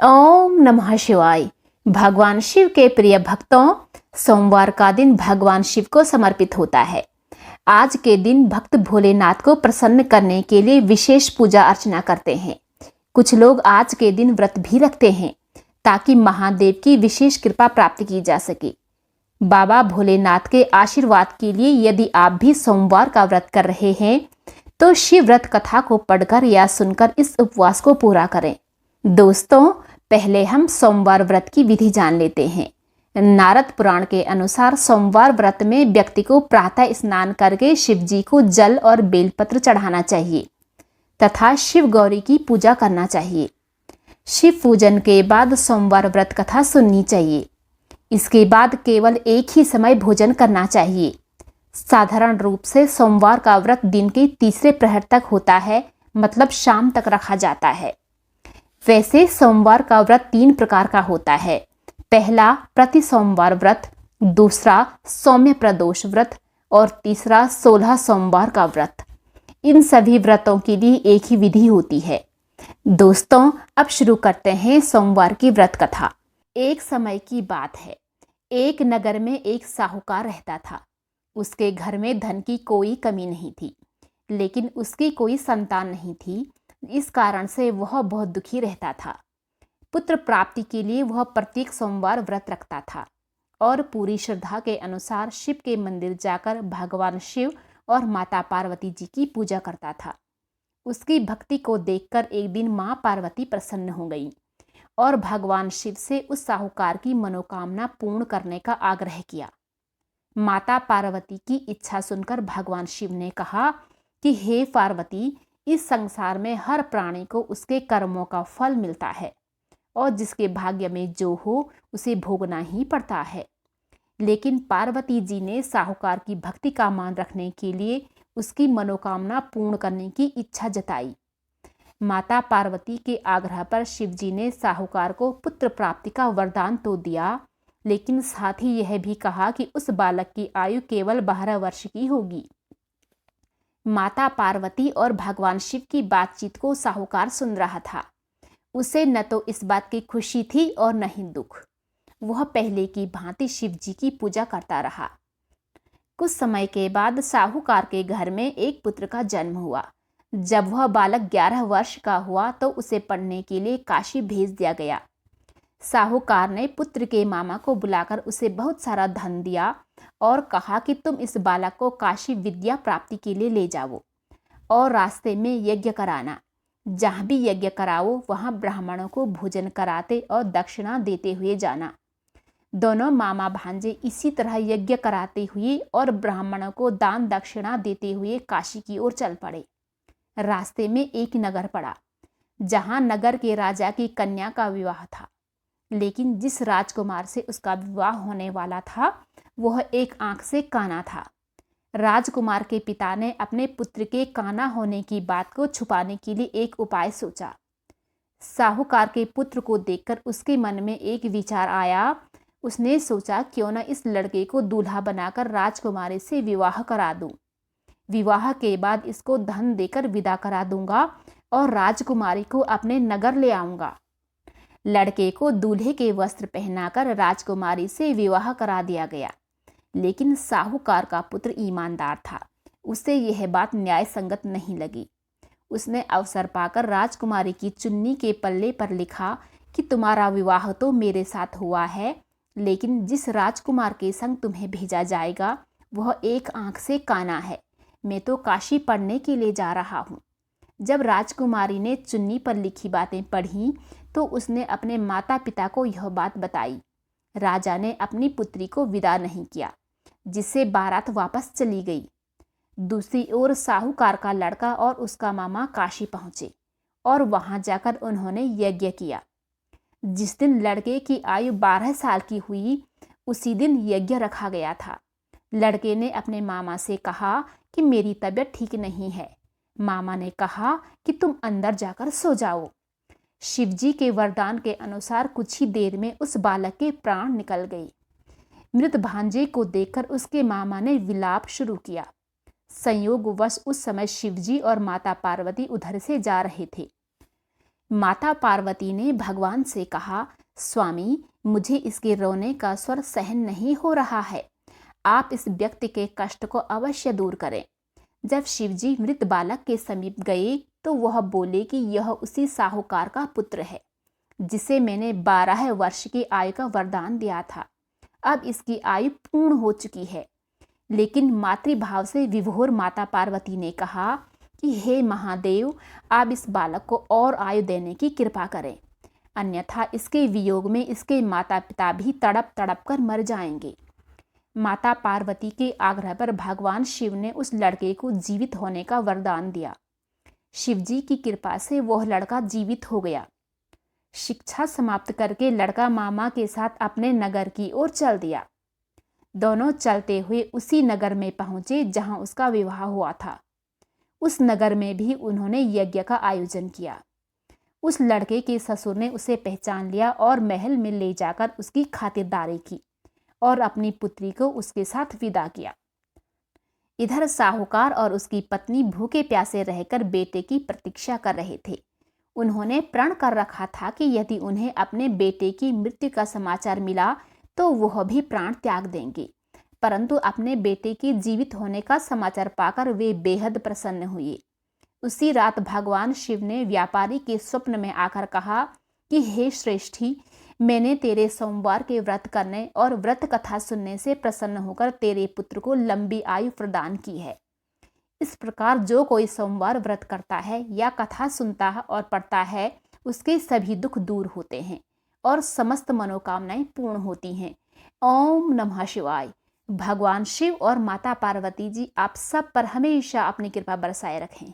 ओम नमः शिवाय। भगवान शिव के प्रिय भक्तों, सोमवार का दिन भगवान शिव को समर्पित होता है। आज के दिन भक्त भोलेनाथ को प्रसन्न करने के लिए विशेष पूजा अर्चना करते हैं। कुछ लोग आज के दिन व्रत भी रखते हैं ताकि महादेव की विशेष कृपा प्राप्त की जा सके। बाबा भोलेनाथ के आशीर्वाद के लिए यदि आप भी सोमवार का व्रत कर रहे हैं तो शिव व्रत कथा को पढ़कर या सुनकर इस उपवास को पूरा करें। दोस्तों, पहले हम सोमवार व्रत की विधि जान लेते हैं। नारद पुराण के अनुसार सोमवार व्रत में व्यक्ति को प्रातः स्नान करके शिव जी को जल और बेलपत्र चढ़ाना चाहिए तथा शिव गौरी की पूजा करना चाहिए। शिव पूजन के बाद सोमवार व्रत कथा सुननी चाहिए। इसके बाद केवल एक ही समय भोजन करना चाहिए। साधारण रूप से सोमवार का व्रत दिन के तीसरे प्रहर तक होता है, मतलब शाम तक रखा जाता है। वैसे सोमवार का व्रत 3 प्रकार का होता है। पहला प्रति सोमवार व्रत, दूसरा सौम्य प्रदोष व्रत और तीसरा 16 सोमवार का व्रत। इन सभी व्रतों के लिए एक ही विधि होती है। दोस्तों, अब शुरू करते हैं सोमवार की व्रत कथा। एक समय की बात है, एक नगर में एक साहूकार रहता था। उसके घर में धन की कोई कमी नहीं थी, लेकिन उसकी कोई संतान नहीं थी। इस कारण से वह बहुत दुखी रहता था। पुत्र प्राप्ति के लिए वह प्रत्येक सोमवार व्रत रखता था और पूरी श्रद्धा के अनुसार शिव के मंदिर जाकर भगवान शिव और माता पार्वती जी की पूजा करता था। उसकी भक्ति को देखकर एक दिन मां पार्वती प्रसन्न हो गई और भगवान शिव से उस साहूकार की मनोकामना पूर्ण करने का आग्रह किया। माता पार्वती की इच्छा सुनकर भगवान शिव ने कहा कि हे पार्वती, इस संसार में हर प्राणी को उसके कर्मों का फल मिलता है और जिसके भाग्य में जो हो उसे भोगना ही पड़ता है। लेकिन पार्वती जी ने साहूकार की भक्ति का मान रखने के लिए उसकी मनोकामना पूर्ण करने की इच्छा जताई। माता पार्वती के आग्रह पर शिव जी ने साहूकार को पुत्र प्राप्ति का वरदान तो दिया, लेकिन साथ ही यह भी कहा कि उस बालक की आयु केवल 12 वर्ष की होगी। माता पार्वती और भगवान शिव की बातचीत को साहूकार सुन रहा था। उसे न तो इस बात की खुशी थी और न ही दुख। वह पहले की भांति शिव जी की पूजा करता रहा। कुछ समय के बाद साहूकार के घर में एक पुत्र का जन्म हुआ। जब वह बालक 11 वर्ष का हुआ तो उसे पढ़ने के लिए काशी भेज दिया गया। साहूकार ने पुत्र के मामा को बुलाकर उसे बहुत सारा धन दिया और कहा कि तुम इस बालक को काशी विद्या प्राप्ति के लिए ले जाओ और रास्ते में यज्ञ कराना। जहाँ भी यज्ञ कराओ वहाँ ब्राह्मणों को भोजन कराते और दक्षिणा देते हुए जाना। दोनों मामा भांजे इसी तरह यज्ञ कराते हुए और ब्राह्मणों को दान दक्षिणा देते हुए काशी की ओर चल पड़े। रास्ते में एक नगर पड़ा, जहाँ नगर के राजा की कन्या का विवाह था। लेकिन जिस राजकुमार से उसका विवाह होने वाला था वह एक आंख से काना था। राजकुमार के पिता ने अपने पुत्र के काना होने की बात को छुपाने के लिए एक उपाय सोचा। साहूकार के पुत्र को देखकर उसके मन में एक विचार आया। उसने सोचा, क्यों न इस लड़के को दूल्हा बनाकर राजकुमारी से विवाह करा दूं। विवाह के बाद इसको धन देकर विदा करा दूंगा और राजकुमारी को अपने नगर ले आऊंगा। लड़के को दूल्हे के वस्त्र पहनाकर राजकुमारी से विवाह करा दिया गया। लेकिन साहूकार का पुत्र ईमानदार था। उसे यह बात न्याय संगत नहीं लगी। उसने अवसर पाकर राजकुमारी की चुन्नी के पल्ले पर लिखा कि तुम्हारा विवाह तो मेरे साथ हुआ है, लेकिन जिस राजकुमार के संग तुम्हें भेजा जाएगा वह एक आंख से काना है। मैं तो काशी पढ़ने के लिए जा रहा हूँ। जब राजकुमारी ने चुन्नी पर लिखी बातें पढ़ी तो उसने अपने माता पिता को यह बात बताई। राजा ने अपनी पुत्री को विदा नहीं किया, जिससे बारात वापस चली गई। दूसरी ओर साहूकार का लड़का और उसका मामा काशी पहुंचे और वहां जाकर उन्होंने यज्ञ किया। जिस दिन लड़के की आयु 12 साल की हुई उसी दिन यज्ञ रखा गया था। लड़के ने अपने मामा से कहा कि मेरी तबीयत ठीक नहीं है। मामा ने कहा कि तुम अंदर जाकर सो जाओ। शिवजी के वरदान के अनुसार कुछ ही देर में उस बालक के प्राण निकल गए। मृत भांजे को देखकर उसके मामा ने विलाप शुरू किया। संयोगवश उस समय शिवजी और माता पार्वती उधर से जा रहे थे। माता पार्वती ने भगवान से कहा, स्वामी, मुझे इसके रोने का स्वर सहन नहीं हो रहा है। आप इस व्यक्ति के कष्ट को अवश्य दूर करें। जब शिवजी मृत बालक के समीप गए तो वह बोले कि यह उसी साहूकार का पुत्र है जिसे मैंने 12 वर्ष की आयु का वरदान दिया था। अब इसकी आयु पूर्ण हो चुकी है। लेकिन मातृभाव से विभोर माता पार्वती ने कहा कि हे महादेव, आप इस बालक को और आयु देने की कृपा करें, अन्यथा इसके वियोग में इसके माता पिता भी तड़प तड़प कर मर जाएंगे। माता पार्वती के आग्रह पर भगवान शिव ने उस लड़के को जीवित होने का वरदान दिया। शिवजी की कृपा से वह लड़का जीवित हो गया। शिक्षा समाप्त करके लड़का मामा के साथ अपने नगर की ओर चल दिया। दोनों चलते हुए उसी नगर में पहुंचे जहां उसका विवाह हुआ था। उस नगर में भी उन्होंने यज्ञ का आयोजन किया। उस लड़के के ससुर ने उसे पहचान लिया और महल में ले जाकर उसकी खातिरदारी की और अपनी पुत्री को उसके साथ विदा किया। इधर साहूकार और उसकी पत्नी भूखे प्यासे रहकर बेटे की प्रतीक्षा कर रहे थे। उन्होंने प्रण कर रखा था कि यदि उन्हें अपने बेटे की मृत्यु का समाचार मिला तो वह भी प्राण त्याग देंगे। परंतु अपने बेटे के जीवित होने का समाचार पाकर वे बेहद प्रसन्न हुए। उसी रात भगवान शिव ने व्यापारी के स्वप्न में आकर कहा कि हे श्रेष्ठी, मैंने तेरे सोमवार के व्रत करने और व्रत कथा सुनने से प्रसन्न होकर तेरे पुत्र को लंबी आयु प्रदान की है। इस प्रकार जो कोई सोमवार व्रत करता है या कथा सुनता है और पढ़ता है, उसके सभी दुख दूर होते हैं और समस्त मनोकामनाएं पूर्ण होती हैं। ओम नमः शिवाय। भगवान शिव और माता पार्वती जी आप सब पर हमेशा अपनी कृपा बरसाए रखें।